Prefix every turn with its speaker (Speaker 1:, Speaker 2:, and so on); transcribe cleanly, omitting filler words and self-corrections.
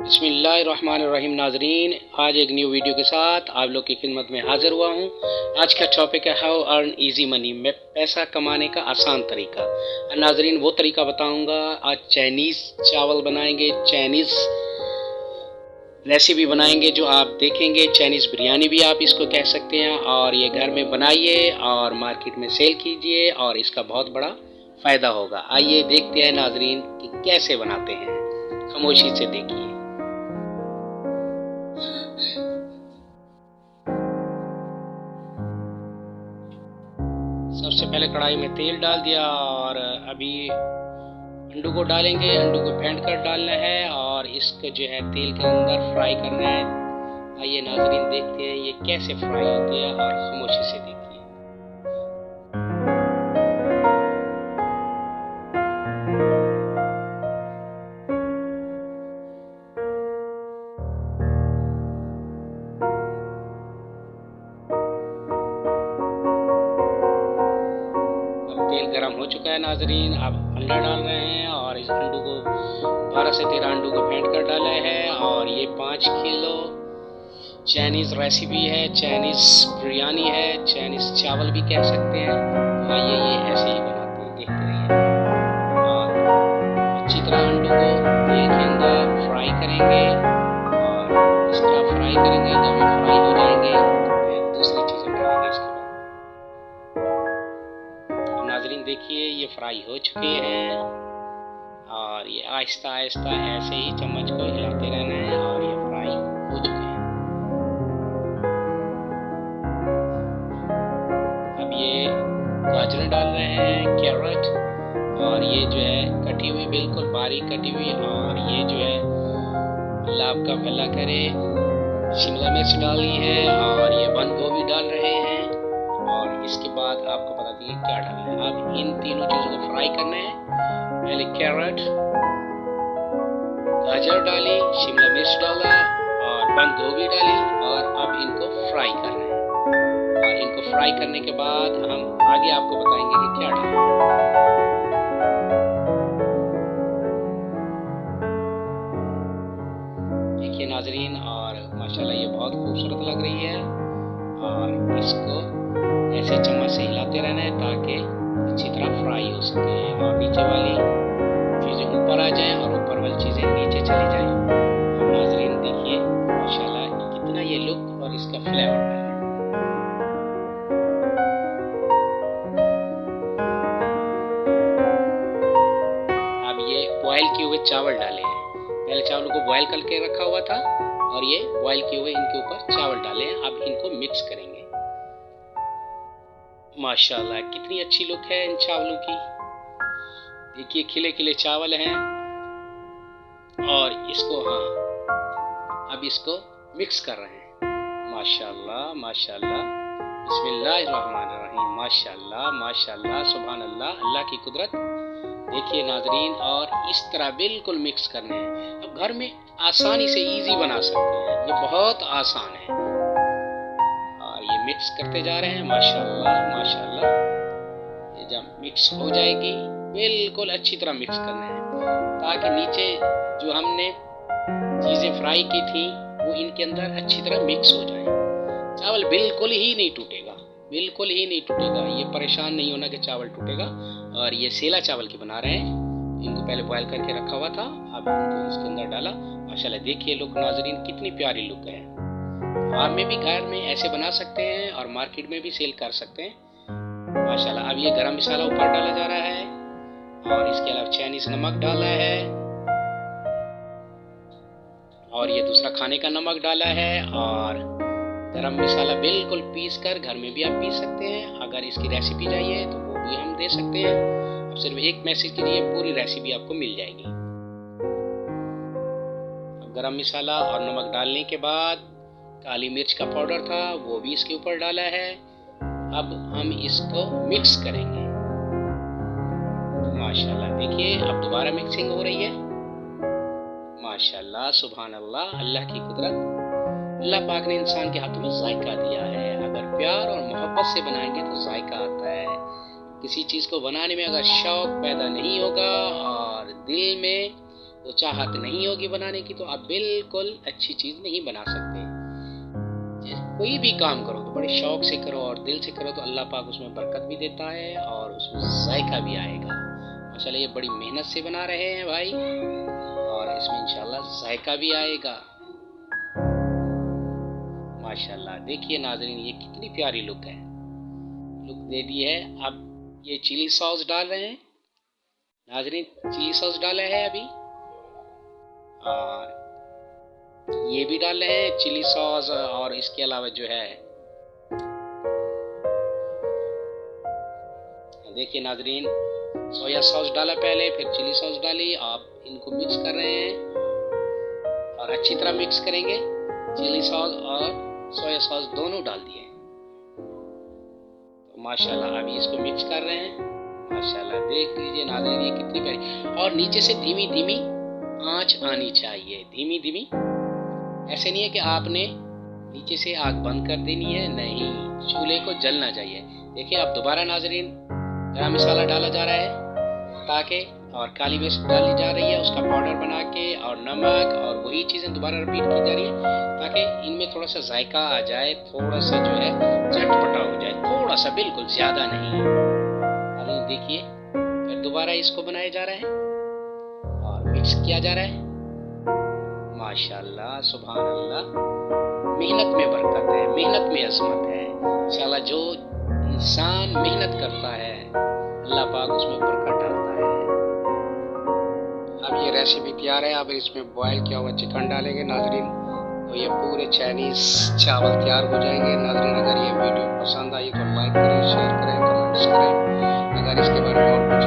Speaker 1: बिस्मिल्लाहिर्रहमानिर्रहीम। नाजरीन, आज एक न्यू वीडियो के साथ आप लोग की खिदमत में हाजिर हुआ हूँ। आज का टॉपिक है हाउ अर्न इजी मनी, में पैसा कमाने का आसान तरीका। नाजरीन, वो तरीका बताऊँगा। आज चाइनीज़ चावल बनाएंगे, चाइनीज़ रेसिपी बनाएंगे जो आप देखेंगे। चाइनीज़ बिरयानी भी आप इसको कह सकते हैं। और ये घर में बनाइए और मार्केट में सेल कीजिए और इसका बहुत बड़ा फ़ायदा होगा। आइए देखते हैं नाजरीन कि कैसे बनाते हैं। खामोशी से देखिए। सबसे पहले कढ़ाई में तेल डाल दिया और अभी अंडू को डालेंगे। अंडू को फेंट कर डालना है और इसको जो है तेल के अंदर फ्राई करना है। आइए नाजरीन देखते हैं ये कैसे फ्राई होती है और खामोशी से देखिए। तेल गरम हो चुका है नाजरीन। अब अंडा डाल रहे हैं और इस अंडू को 12 से 13 अंडू को फेंट कर डाला है। और ये 5 किलो चाइनीज़ रेसिपी है, चाइनीज़ बिरयानी है, चाइनीज़ चावल भी कह सकते हैं। तो आइए ये ऐसे ही बनाते हैं, देखते रहिए। और अच्छी तरह अंडू को तेल के अंदर फ्राई करेंगे और इस तरह फ्राई करेंगे। जब ये फ्राई हो जाएंगे तो दूसरी चीज़ें डालेंगे इसके बाद। नाजरीन देखिए ये फ्राई हो चुके हैं और ये आहिस्ता आहिस्ता ऐसे ही चम्मच को हिलाते रहना है और ये फ्राई हो चुके हैं। अब ये गाजर डाल रहे हैं, कैरेट, और ये जो है कटी हुई, बिल्कुल बारीक कटी हुई। और ये जो है अल्लाह आपका भला करे, शिमला मिर्च डाली है और ये बंद गोभी डाल रहे हैं। और इसके बाद आपको बता दिए क्या डालना है। अब इन तीनों चीज़ों को फ्राई करना है। पहले कैरेट, गाजर डाली, शिमला मिर्च डाला और बंद गोभी डाली और अब इनको फ्राई करना है। और इनको फ्राई करने के बाद हम आगे आपको बताएंगे कि क्या डालना है। देखिए नाजरीन, और माशाल्लाह ये बहुत खूबसूरत लग रही है। और इसको ऐसे चम्मच से हिलाते रहना है ताकि अच्छी तरह फ्राई हो सके और नीचे वाली चीज़ें ऊपर आ जाएं और ऊपर वाली चीज़ें नीचे चली जाएं। और नाजरीन देखिए माशाल्लाह कितना ये लुक और इसका फ्लेवर है। अब ये बॉयल किए हुए चावल डाले हैं। पहले चावलों को बॉयल करके रखा हुआ था और ये बॉयल किए हुए इनके ऊपर चावल डाले हैं। अब इनको मिक्स करेंगे। माशाल्लाह कितनी अच्छी लुक है इन चावलों की। देखिए खिले खिले चावल हैं और इसको अब इसको मिक्स कर रहे हैं। माशाल्लाह माशाल्लाह, बिस्मिल्लाहिर्रहमानिर्रहीम। माशाल्लाह माशाल्लाह, सुभान अल्लाह, अल्लाह की कुदरत। देखिए नाजरीन, और इस तरह बिल्कुल मिक्स करने हैं। अब घर में आसानी से इजी बना सकते हैं, ये बहुत आसान है। ये मिक्स करते जा रहे हैं। माशाल्लाह माशाल्लाह, ये जब मिक्स हो जाएगी बिल्कुल अच्छी तरह मिक्स करना है ताकि नीचे जो हमने चीज़ें फ्राई की थी वो इनके अंदर अच्छी तरह मिक्स हो जाए। चावल बिल्कुल ही नहीं टूटेगा, बिल्कुल ही नहीं टूटेगा। ये परेशान नहीं होना कि चावल टूटेगा। और ये सेला चावल की बना रहे हैं। इनको पहले बॉयल करके रखा हुआ था, अब इनको इसके अंदर डाला। माशाल्लाह देखिए लुक नाजरीन कितनी प्यारी लुक है। आप में भी घर में ऐसे बना सकते हैं और मार्केट में भी सेल कर सकते हैं। माशाल्लाह अब ये गरम मसाला ऊपर डाला जा रहा है और इसके अलावा चाइनीज़ नमक डाला है और ये दूसरा खाने का नमक डाला है। और गरम मसाला बिल्कुल पीस कर घर में भी आप पीस सकते हैं। अगर इसकी रेसिपी चाहिए तो वो भी हम दे सकते हैं। अब सिर्फ एक मैसेज कीजिए, पूरी रेसिपी आपको मिल जाएगी। अब गरम मसाला और नमक डालने के बाद काली मिर्च का पाउडर था वो भी इसके ऊपर डाला है। अब हम इसको मिक्स करेंगे। माशाल्लाह देखिए अब दोबारा मिक्सिंग हो रही है। माशाल्लाह सुभान अल्लाह, अल्लाह की कुदरत। अल्लाह पाक ने इंसान के हाथों में जायका दिया है। अगर प्यार और मोहब्बत से बनाएंगे तो जायका आता है। किसी चीज़ को बनाने में अगर शौक पैदा नहीं होगा और दिल में वो चाहत नहीं होगी बनाने की तो आप बिल्कुल अच्छी चीज़ नहीं बना सकते। कोई भी काम करो तो बड़े शौक से करो और दिल से करो तो अल्लाह पाक उसमें बरकत भी देता है और उसमें जायका भी आएगा। माशाल्लाह ये बड़ी मेहनत से बना रहे हैं भाई और इसमें इंशाल्लाह जायका भी आएगा। माशाल्लाह देखिए नाज़रीन ये कितनी प्यारी लुक है, लुक दे दी है। अब ये चिली सॉस डाल रहे हैं नाज़रीन, चिली सॉस डाला है अभी और ये भी डाल रहे हैं चिली सॉस और इसके अलावा जो है देखिए नाज़रीन सोया सॉस डाला पहले, फिर चिली सॉस डाली। आप इनको मिक्स कर रहे हैं और अच्छी तरह मिक्स करेंगे। चिली सॉस और सोया सॉस दोनों डाल दिए तो माशाल्लाह अभी इसको मिक्स कर रहे हैं। माशाल्लाह देख लीजिए नाज़रीन ये कितनी प्यारी, और नीचे से धीमी धीमी आंच आनी चाहिए, धीमी धीमी। ऐसे नहीं है कि आपने नीचे से आग बंद कर देनी है, नहीं, चूल्हे को जलना चाहिए। देखिए अब दोबारा नाज़रीन गरम मसाला डाला जा रहा है ताकि, और काली मिर्च डाली जा रही है उसका पाउडर बना के, और नमक, और वही चीज़ें दोबारा रिपीट की जा रही है ताकि इनमें थोड़ा सा जायका आ जाए, थोड़ा सा जो है चटपटा हो जाए, थोड़ा सा, बिल्कुल ज़्यादा नहीं। अभी देखिए फिर दोबारा इसको बनाया जा रहा है और मिक्स किया जा रहा है। माशाल्लाह सुभान अल्लाह, मेहनत में बरकत है, मेहनत में अज़मत है। इंशाल्लाह जो इंसान मेहनत करता है अल्लाह पाक उसमें बरकत डालता है। अब ये रेसिपी तैयार है। अब इसमें बॉयल किया हुआ चिकन डालेंगे नाज़रीन तो ये पूरे चाइनीज़ चावल तैयार हो जाएंगे। नाज़रीन अगर ये वीडियो पसंद आई तो लाइक करें, शेयर करें, कमेंट्स करें। अगर इसके बारे में और कुछ